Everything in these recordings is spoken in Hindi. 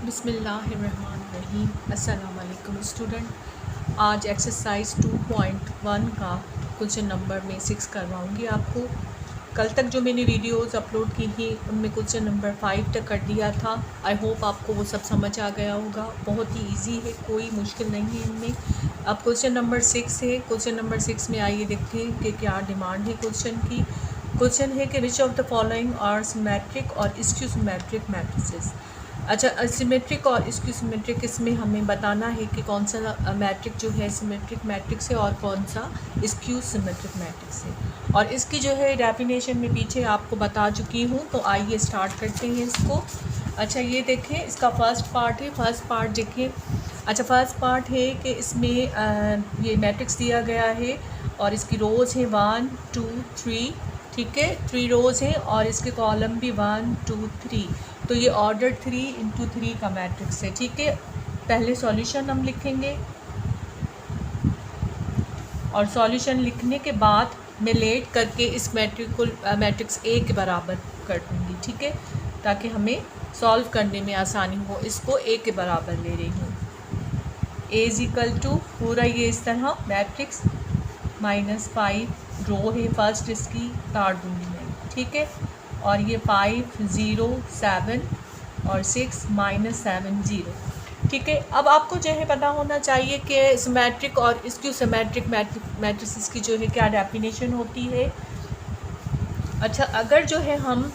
बिस्मिल्लाहिर्रहमानिर्रहीम। अस्सलाम वालेकुम स्टूडेंट। आज एक्सरसाइज 2.1 का क्वेश्चन नंबर में 6 करवाऊँगी आपको। कल तक जो मैंने वीडियोस अपलोड की थी उनमें क्वेश्चन नंबर 5 तक कर दिया था। आई होप आपको वो सब समझ आ गया होगा। बहुत ही इजी है, कोई मुश्किल नहीं है इनमें। अब क्वेश्चन नंबर 6 है। क्वेश्चन नंबर 6 में आइए देखते हैं कि क्या डिमांड है क्वेश्चन की। क्वेश्चन है कि which of the following are symmetric और स्क्यू सिमेट्रिक मैट्रिसेस। अच्छा, सिमेट्रिक और स्क्यू सिमेट्रिक इसमें हमें बताना है कि कौन सा मैट्रिक जो है सिमेट्रिक मैट्रिक्स है और कौन सा स्क्यू सिमेट्रिक मैट्रिक्स है। और इसकी जो है डेफिनेशन में पीछे आपको बता चुकी हूँ, तो आइए स्टार्ट करते हैं इसको। अच्छा, ये देखें, इसका फर्स्ट पार्ट है। फर्स्ट पार्ट देखिए। अच्छा, फर्स्ट पार्ट है कि इसमें ये मैट्रिक्स दिया गया है और इसकी रोज़ हैं 1 2 3, ठीक है, 3 रोज़ हैं और इसके कॉलम भी 1 2 3। तो ये ऑर्डर 3 इंटू 3 का मैट्रिक्स है, ठीक है। पहले सॉल्यूशन हम लिखेंगे और सॉल्यूशन लिखने के बाद मैं लेट करके इस मैट्रिक को मैट्रिक्स ए के बराबर कर दूँगी, ठीक है, ताकि हमें सॉल्व करने में आसानी हो। इसको ए के बराबर ले रही हूँ। ए इज इक्वल टू पूरा ये इस तरह मैट्रिक्स -5 रो है, फर्स्ट इसकी काट दूँगी मैं, ठीक है। और ये 5 0 7 और 6 -7 0, ठीक है। अब आपको जो है पता होना चाहिए कि सिमेट्रिक और स्क्यू सिमेट्रिक मैट्रिसेस की जो है क्या डेफिनेशन होती है। अच्छा, अगर जो है हम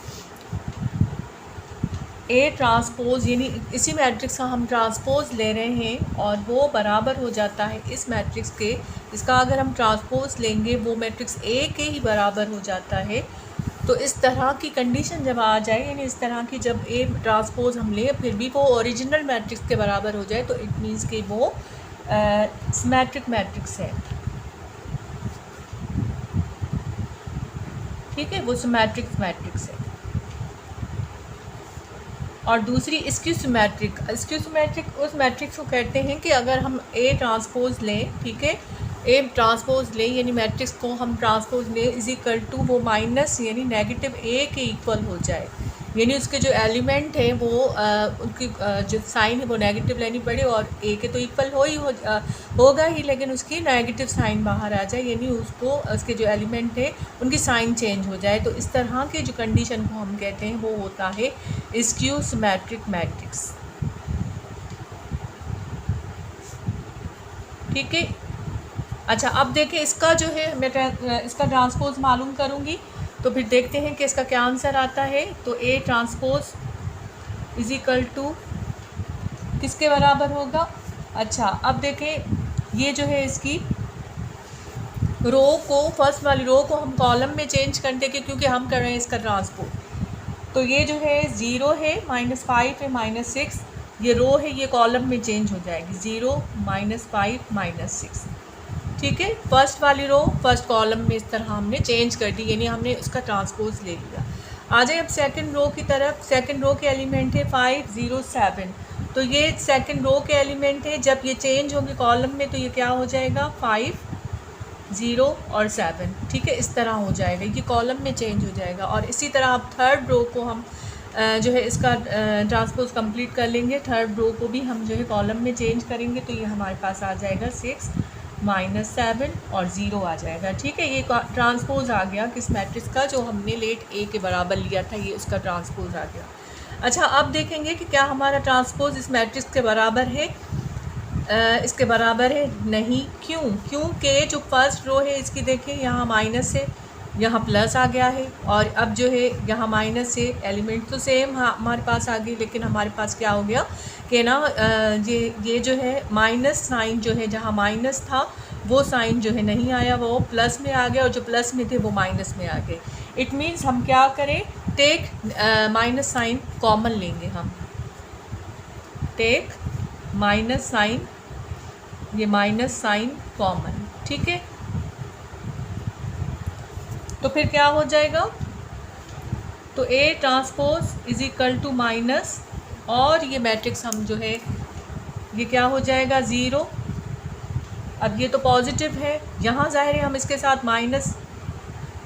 ए ट्रांसपोज यानी इसी मैट्रिक्स का हम ट्रांसपोज ले रहे हैं और वो बराबर हो जाता है इस मैट्रिक्स के, इसका अगर हम ट्रांसपोज लेंगे वो मैट्रिक्स ए के ही बराबर हो जाता है। तो इस तरह की कंडीशन जब आ जाए, यानी इस तरह की जब ए ट्रांसपोज हम लें फिर भी वो ओरिजिनल मैट्रिक्स के बराबर हो जाए, तो इट मीन्स कि वो सिमेट्रिक मैट्रिक्स है, ठीक है, वो सिमेट्रिक मैट्रिक्स है। और दूसरी स्क्यू सिमेट्रिक। स्क्यू सिमेट्रिक उस मैट्रिक्स को कहते हैं कि अगर हम ए ट्रांसपोज लें, ठीक है, ए ट्रांसपोज लें यानी मैट्रिक्स को हम ट्रांसपोज लें इज इक्वल टू वो माइनस यानी नेगेटिव ए के इक्वल हो जाए, यानी उसके जो एलिमेंट है वो उनकी जो साइन है वो नेगेटिव लेनी पड़े और ए के तो इक्वल होगा ही, लेकिन उसकी नेगेटिव साइन बाहर आ जाए, यानी उसको उसके जो एलिमेंट है उनकी साइन चेंज हो जाए। तो इस तरह के जो कंडीशन को हम कहते हैं वो होता है स्क्यू सिमेट्रिक मैट्रिक्स, ठीक है। अच्छा, अब देखें इसका जो है मैं इसका ट्रांसपोज मालूम करूँगी, तो फिर देखते हैं कि इसका क्या आंसर आता है। तो A transpose is equal to किसके बराबर होगा। अच्छा, अब देखें, ये जो है इसकी रो को, फर्स्ट वाली रो को हम कॉलम में चेंज कर देंगे क्योंकि हम कर रहे हैं इसका ट्रांसपोज। तो ये जो है 0 है, -5 है, -6, ये रो है, ये कॉलम में चेंज हो जाएगी 0 -5 -6, ठीक है। फर्स्ट वाली रो फर्स्ट कॉलम में इस तरह हमने चेंज कर दी, यानी हमने उसका ट्रांसपोज ले लिया। आ जाए अब सेकंड रो की तरफ। सेकंड रो के एलिमेंट है 5 0 7, तो ये सेकंड रो के एलिमेंट है। जब ये चेंज होंगे कॉलम में तो ये क्या हो जाएगा 5 0 और 7, ठीक है, इस तरह हो जाएगा, ये कॉलम में चेंज हो जाएगा। और इसी तरह अब थर्ड रो को हम जो है इसका ट्रांसपोज कंप्लीट कर लेंगे। थर्ड रो को भी हम जो है कॉलम में चेंज करेंगे, तो ये हमारे पास आ जाएगा 6 -7 और 0 आ जाएगा, ठीक है। ये ट्रांसपोज आ गया किस मैट्रिक्स का, जो हमने लेट ए के बराबर लिया था, ये उसका ट्रांसपोज आ गया। अच्छा, अब देखेंगे कि क्या हमारा ट्रांसपोज इस मैट्रिक्स के बराबर है। इसके बराबर है नहीं। क्योंकि जो फर्स्ट रो है इसकी देखें, यहाँ माइनस है, यहाँ प्लस आ गया है, और अब जो है यहाँ माइनस है, एलिमेंट तो सेम हमारे पास आ गई, लेकिन हमारे पास क्या हो गया कि ना ये जो है माइनस साइन जो है, जहाँ माइनस था वो साइन जो है नहीं आया, वो प्लस में आ गया, और जो प्लस में थे वो माइनस में आ गए। इट मीन्स हम क्या करें, टेक माइनस साइन कॉमन लेंगे हम, टेक माइनस साइन, ये माइनस साइन कॉमन, ठीक है। तो फिर क्या हो जाएगा, तो A transpose is equal to minus, और ये मैट्रिक्स हम जो है ये क्या हो जाएगा 0। अब ये तो पॉजिटिव है, यहाँ ज़ाहिर है हम इसके साथ माइनस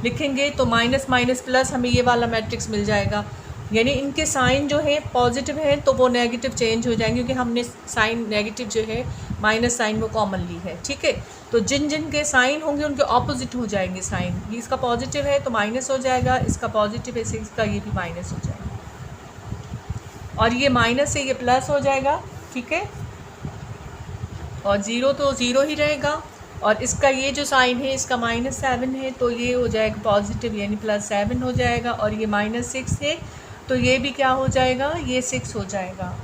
लिखेंगे, तो माइनस माइनस प्लस हमें ये वाला मैट्रिक्स मिल जाएगा। यानी इनके साइन जो है पॉजिटिव है तो वो नेगेटिव चेंज हो जाएंगे, क्योंकि हमने साइन नेगेटिव जो है माइनस साइन वो कॉमन ली है, ठीक है। तो जिन जिन के साइन होंगे उनके ऑपोजिट हो जाएंगे साइन। ये इसका पॉजिटिव है तो माइनस हो जाएगा, इसका पॉजिटिव है 6 का, ये भी माइनस हो जाएगा, और ये माइनस से ये प्लस हो जाएगा, ठीक है। और ज़ीरो तो ज़ीरो ही रहेगा, और इसका ये जो साइन है इसका -7 है तो ये हो जाएगा पॉजिटिव, यानी +7 हो जाएगा। और ये -6 है तो ये भी क्या हो जाएगा, ये 6 हो जाएगा,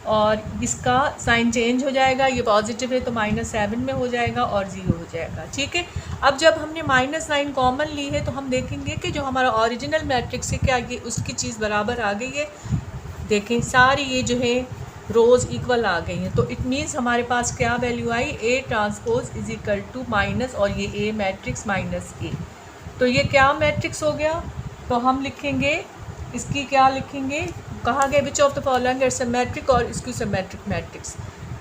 और इसका साइन चेंज हो जाएगा, ये पॉजिटिव है तो -7 में हो जाएगा और 0 हो जाएगा, ठीक है। अब जब हमने -9 कॉमन ली है तो हम देखेंगे कि जो हमारा ओरिजिनल मैट्रिक्स है क्या ये उसकी चीज़ बराबर आ गई है। देखें सारी ये जो है रोज़ इक्वल आ गई हैं, तो इट मीन्स हमारे पास क्या वैल्यू आई, A transpose is equal to minus, और ये A मैट्रिक्स -A। तो ये क्या मैट्रिक्स हो गया, तो हम लिखेंगे इसकी क्या लिखेंगे, कहा गया विच of the following is symmetric और स्क्यू सिमेट्रिक मैट्रिक्स,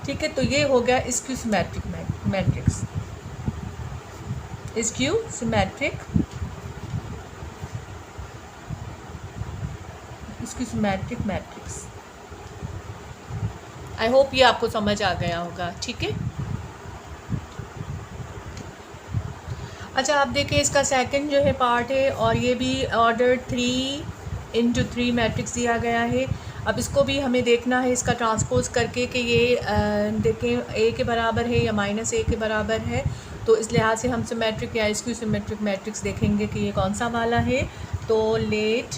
ठीक है। तो ये हो गया skew symmetric matrix, skew symmetric matrix. I hope ये आपको समझ आ गया होगा, ठीक है। अच्छा आप देखिए इसका सेकंड जो है पार्ट है, और ये भी ऑर्डर 3/3 मैट्रिक्स दिया गया है। अब इसको भी हमें देखना है इसका ट्रांसपोज करके कि ये देखें A के बराबर है या -A के बराबर है। तो इस लिहाज से हम सिमेट्रिक या स्क्यू सिमेट्रिक मैट्रिक्स देखेंगे कि ये कौन सा वाला है। तो लेट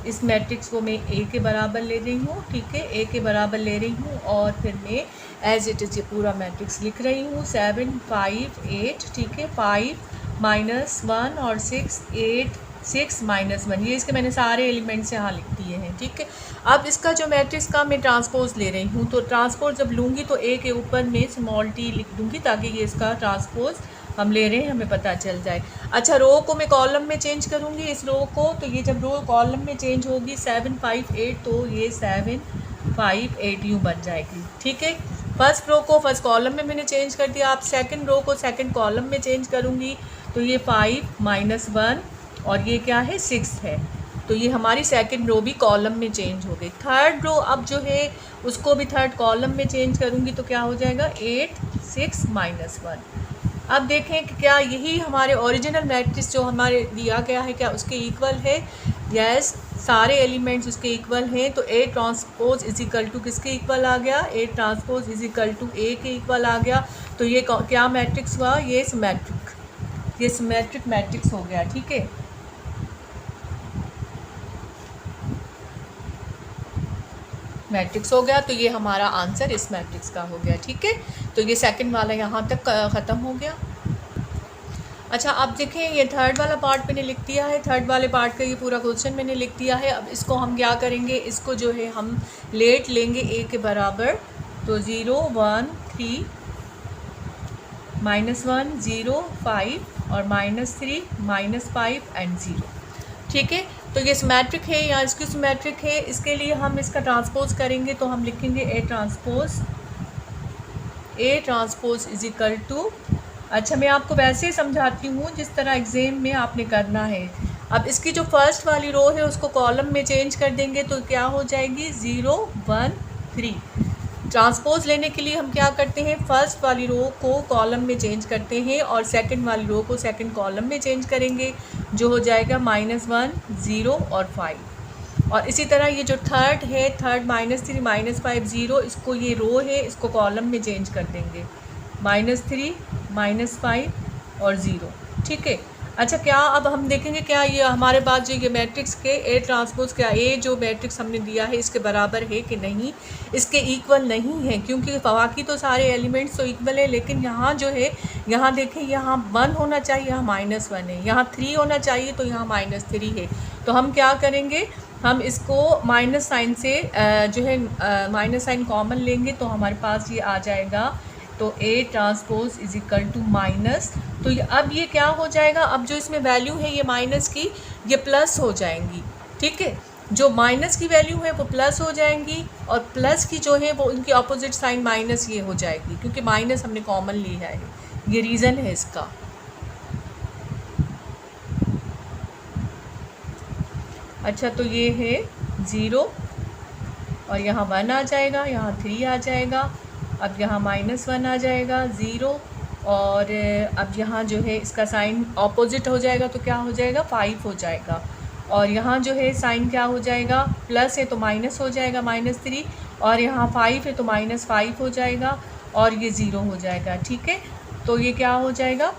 इस मैट्रिक्स को मैं A के बराबर ले रही हूँ, ठीक है, A के बराबर ले रही हूँ, और फिर मैं एज इट इज़ ये पूरा मैट्रिक्स लिख रही हूँ 7 5 8, ठीक है, 5 -1 और 6 8 6 -1, ये इसके मैंने सारे एलिमेंट्स यहाँ लिख दिए हैं, ठीक है। अब इसका जो मैट्रिक्स का मैं ट्रांसपोज ले रही हूँ, तो ट्रांसपोज जब लूँगी तो A के ऊपर मैं स्मॉल t लिख दूँगी ताकि ये इसका ट्रांसपोज हम ले रहे हैं हमें पता चल जाए। अच्छा रो को मैं कॉलम में चेंज करूँगी इस रो को, तो ये जब रो कॉलम में चेंज होगी 7 5 8 तो ये 7 5 8 यूँ बन जाएगी, ठीक है। फर्स्ट रो को फर्स्ट कॉलम में मैंने चेंज कर दिया। आप सेकंड रो को सेकंड कॉलम में चेंज करूँगी तो ये 5 -1 और ये क्या है 6 है, तो ये हमारी सेकंड रो भी कॉलम में चेंज हो गई। थर्ड रो अब जो है उसको भी थर्ड कॉलम में चेंज करूँगी तो क्या हो जाएगा 8 6 -1। अब देखें कि क्या यही हमारे ओरिजिनल मैट्रिक्स जो हमारे दिया गया है क्या उसके इक्वल है। यस, सारे एलिमेंट्स उसके इक्वल हैं, तो A transpose is equal to किसके इक्वल आ गया, A transpose is equal to A के इक्वल आ गया। तो ये क्या मैट्रिक्स हुआ, ये सिमेट्रिक मैट्रिक्स हो गया, ठीक है। मैट्रिक्स हो गया, तो ये हमारा आंसर इस मैट्रिक्स का हो गया, ठीक है। तो ये सेकंड वाला यहाँ तक ख़त्म हो गया। अच्छा अब देखें ये थर्ड वाला पार्ट मैंने लिख दिया है, थर्ड वाले पार्ट का ये पूरा क्वेश्चन मैंने लिख दिया है। अब इसको हम क्या करेंगे, इसको जो है हम लेट लेंगे A के बराबर, तो 0 1 3 -1 0 5 और -3 -5 एंड 0, ठीक है। तो ये सिमेट्रिक है या इसकी सिमेट्रिक है, इसके लिए हम इसका ट्रांसपोज करेंगे तो हम लिखेंगे A transpose is equal to, अच्छा मैं आपको वैसे ही समझाती हूँ जिस तरह एग्ज़ाम में आपने करना है। अब इसकी जो फर्स्ट वाली रो है उसको कॉलम में चेंज कर देंगे तो क्या हो जाएगी 0 1 3। ट्रांसपोज लेने के लिए हम क्या करते हैं, फर्स्ट वाली रो को कॉलम में चेंज करते हैं और सेकंड वाली रो को सेकंड कॉलम में चेंज करेंगे, जो हो जाएगा -1 0 और 5। और इसी तरह ये जो थर्ड है, थर्ड -3 -5 0, इसको ये रो है इसको कॉलम में चेंज कर देंगे, -3 -5 और 0, ठीक है। अच्छा क्या अब हम देखेंगे क्या ये हमारे पास जो ये मैट्रिक्स के A ट्रांसपोज क्या A जो मैट्रिक्स हमने दिया है इसके बराबर है कि नहीं, इसके इक्वल नहीं है, क्योंकि बाकी तो सारे एलिमेंट्स तो इक्वल है, लेकिन यहाँ जो है यहाँ देखें यहाँ 1 होना चाहिए, यहाँ -1 है, यहाँ 3 होना चाहिए तो यहाँ -3 है। तो हम क्या करेंगे, हम इसको माइनस साइन से जो है माइनस साइन कॉमन लेंगे तो हमारे पास ये आ जाएगा, तो A transpose is equal to minus. तो अब ये क्या हो जाएगा, अब जो इसमें वैल्यू है ये माइनस की ये प्लस हो जाएंगी, ठीक है। जो माइनस की वैल्यू है वो प्लस हो जाएंगी और प्लस की जो है वो उनकी अपोजिट साइन माइनस ये हो जाएगी, क्योंकि माइनस हमने कॉमन लिया है, ये रीज़न है इसका। अच्छा तो ये है 0 और यहाँ 1 आ जाएगा, यहाँ 3 आ जाएगा, अब यहाँ -1 आ जाएगा 0 और अब यहाँ जो है इसका साइन ऑपोजिट हो जाएगा तो क्या हो जाएगा 5 हो जाएगा और यहाँ जो है साइन क्या हो जाएगा प्लस है तो माइनस हो जाएगा -3 और यहाँ 5 है तो -5 हो जाएगा और ये 0 हो जाएगा। ठीक है, तो ये क्या हो जाएगा,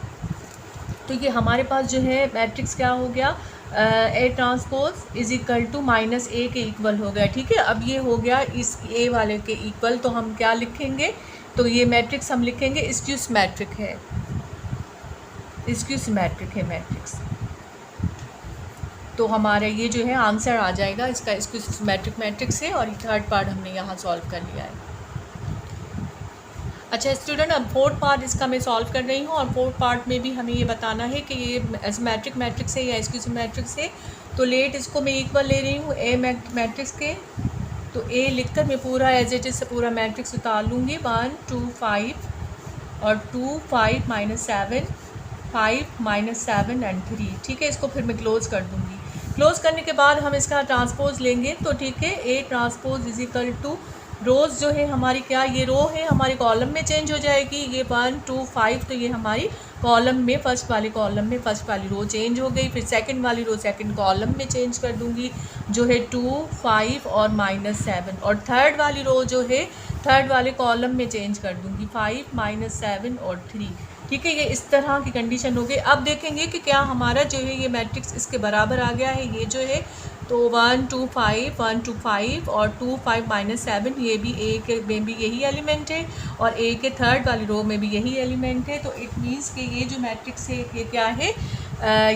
तो ये हमारे पास जो है मैट्रिक्स क्या हो गया A transpose is equal to -a के इक्वल हो गया। ठीक है, अब ये हो गया इस ए वाले के इक्वल, तो हम क्या लिखेंगे, तो ये मैट्रिक्स हम लिखेंगे स्क्यू सिमेट्रिक है, स्क्यू सिमेट्रिक है मैट्रिक्स। तो हमारा ये जो है आंसर आ जाएगा इसका स्क्यू सिमेट्रिक मैट्रिक्स है और थर्ड पार्ट हमने यहाँ सॉल्व कर लिया है। अच्छा स्टूडेंट, अब फोर्थ पार्ट इसका मैं सॉल्व कर रही हूँ और फोर्थ पार्ट में भी हमें ये बताना है कि ये सिमेट्रिक मैट्रिक्स है या स्क्यू सिमेट्रिक्स है। तो लेट इसको मैं इक्वल ले रही हूँ ए मैट्रिक्स के, तो ए लिखकर मैं पूरा एज इट इज़ पूरा मैट्रिक्स उतार लूँगी 1 2 5 और 2 5 -7 5 -7 एंड 3। ठीक है, इसको फिर मैं क्लोज़ कर दूँगी। क्लोज़ करने के बाद हम इसका ट्रांसपोज लेंगे, तो ठीक है A transpose is equal to रोज़ जो है हमारी क्या, ये रो है हमारी कॉलम में चेंज हो जाएगी, ये 1 2 5 तो ये हमारी कॉलम में फर्स्ट वाले कॉलम में फर्स्ट वाली रो चेंज हो गई। फिर सेकंड वाली रो सेकंड कॉलम में चेंज कर दूंगी जो है 2 5 और -7 और थर्ड वाली रो जो है थर्ड वाले कॉलम में चेंज कर दूंगी 5 -7 और 3। ठीक है, ये इस तरह की कंडीशन हो गई। अब देखेंगे कि क्या हमारा जो है ये मैट्रिक्स इसके बराबर आ गया है, ये जो है तो 1 2 5 1 2 5 और 2 5 -7 ये भी ए के में भी यही एलिमेंट है और ए के थर्ड वाली रो में भी यही एलिमेंट है। तो इट मीन्स कि ये जो मैट्रिक्स है ये क्या है,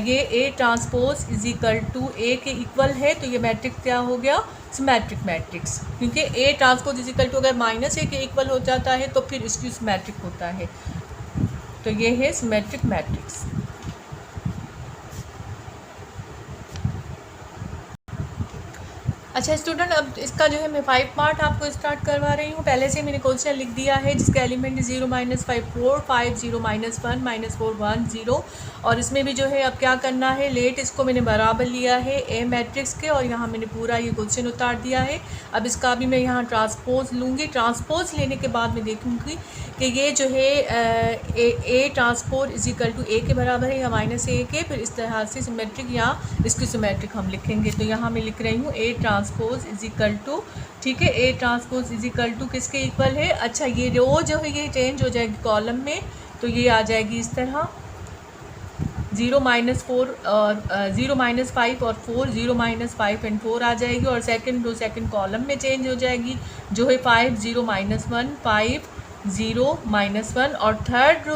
ये A transpose is equal to A के इक्वल है। तो ये मैट्रिक्स क्या हो गया, सिमेट्रिक मैट्रिक्स, क्योंकि A transpose is equal to अगर -a के इक्वल हो जाता है तो फिर इसकी सिमेट्रिक होता है। तो ये है सिमेट्रिक मैट्रिक्स। अच्छा स्टूडेंट, अब इसका जो है मैं 5 पार्ट आपको स्टार्ट करवा रही हूँ। पहले से मैंने क्वेश्चन लिख दिया है जिसका एलिमेंट 0 -5 4 5 0 -1 -4 1 0 और इसमें भी जो है अब क्या करना है, लेट इसको मैंने बराबर लिया है ए मैट्रिक्स के और यहाँ मैंने पूरा ये क्वेश्चन उतार दिया है। अब इसका भी मैं यहाँ ट्रांसपोज लूँगी। ट्रांसपोज लेने के बाद मैं देखूँगी कि ये जो है A transpose is equal to A के बराबर है या -a के, फिर इस तरह से सिमेट्रिक या इसकी सिमेट्रिक हम लिखेंगे। तो यहाँ मैं लिख रही हूँ A transpose is equal to, ठीक है, A transpose is equal to किसके इक्वल है। अच्छा, ये रो जो है ये चेंज हो जाएगी कॉलम में, तो ये आ जाएगी इस तरह 0 -4 और 0 -5 और 4 0 -5 एंड 4 आ जाएगी और सेकंड रो सेकंड कॉलम में चेंज हो जाएगी जो है 5 0 -1 5 0 -1 और थर्ड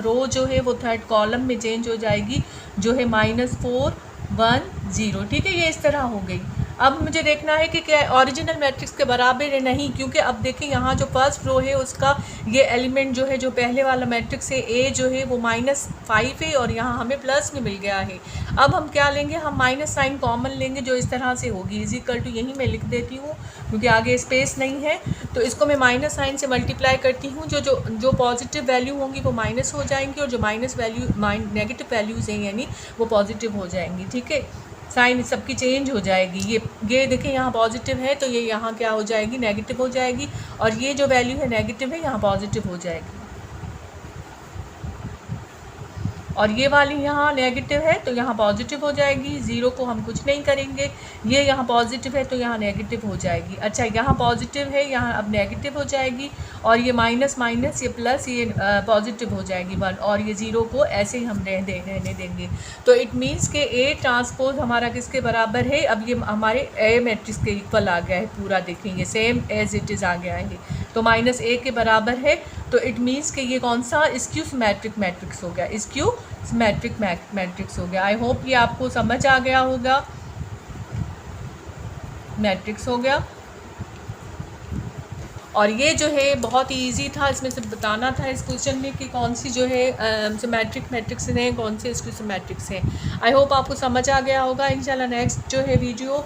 रो जो है वो थर्ड कॉलम में चेंज हो जाएगी जो है -4 1 0। ठीक है, ये इस तरह हो गई। अब मुझे देखना है कि क्या ओरिजिनल मैट्रिक्स के बराबर है, नहीं, क्योंकि अब देखिए यहाँ जो फर्स्ट रो है उसका ये एलिमेंट जो है जो पहले वाला मैट्रिक्स है ए जो है वो -5 है और यहाँ हमें प्लस में मिल गया है। अब हम क्या लेंगे, हम माइनस साइन कॉमन लेंगे जो इस तरह से होगी इज इक्वल टू, यहीं मैं लिख देती हूँ क्योंकि आगे स्पेस नहीं है, तो इसको मैं माइनस साइन से मल्टीप्लाई करती हूँ। जो पॉजिटिव वैल्यू होंगी वो माइनस हो जाएंगी और जो माइनस वैल्यू नेगेटिव वैल्यूज़ हैं यानी वो पॉजिटिव हो जाएंगी। ठीक है, साइन सबकी चेंज हो जाएगी। ये देखिए यहाँ पॉजिटिव है तो ये यहाँ क्या हो जाएगी, नेगेटिव हो जाएगी और ये जो वैल्यू है नेगेटिव है यहाँ पॉजिटिव हो जाएगी और ये वाली यहाँ नेगेटिव है तो यहाँ पॉजिटिव हो जाएगी। 0 को हम कुछ नहीं करेंगे, ये यहाँ पॉजिटिव है तो यहाँ नेगेटिव हो जाएगी। अच्छा, यहाँ पॉजिटिव है यहाँ अब नेगेटिव हो जाएगी और ये माइनस माइनस ये प्लस ये पॉजिटिव हो जाएगी 1 और ये 0 को ऐसे ही हम रहने देंगे। तो इट मीन्स के ए ट्रांसपोज हमारा किसके बराबर है, अब ये हमारे ए मैट्रिक्स के इक्वल आ गया है पूरा, देखेंगे सेम एज इट इज़ आ गया है तो -a के बराबर है। तो इट मीन्स कि ये कौन सा स्क्यू सिमेट्रिक मैट्रिक्स हो गया, स्क्यू सिमेट्रिक मैट्रिक्स हो गया। आई होप ये आपको समझ आ गया होगा, मैट्रिक्स हो गया। और ये जो है बहुत ही ईजी था, इसमें से बताना था इस क्वेश्चन में कि कौन सी जो है सिमेट्रिक मैट्रिक्स हैं, कौन से स्क्यू सिमेट्रिक्स हैं। आई होप आपको समझ आ गया होगा। इंशाल्लाह नेक्स्ट जो है वीडियो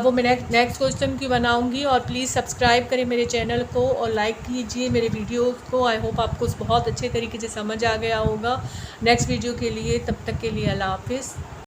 वो मैं नेक्स्ट क्वेश्चन की बनाऊंगी और प्लीज़ सब्सक्राइब करें मेरे चैनल को और लाइक कीजिए मेरे वीडियो को। आई होप आपको बहुत अच्छे तरीके से समझ आ गया होगा। नेक्स्ट वीडियो के लिए, तब तक के लिए अल्लाह हाफिज़।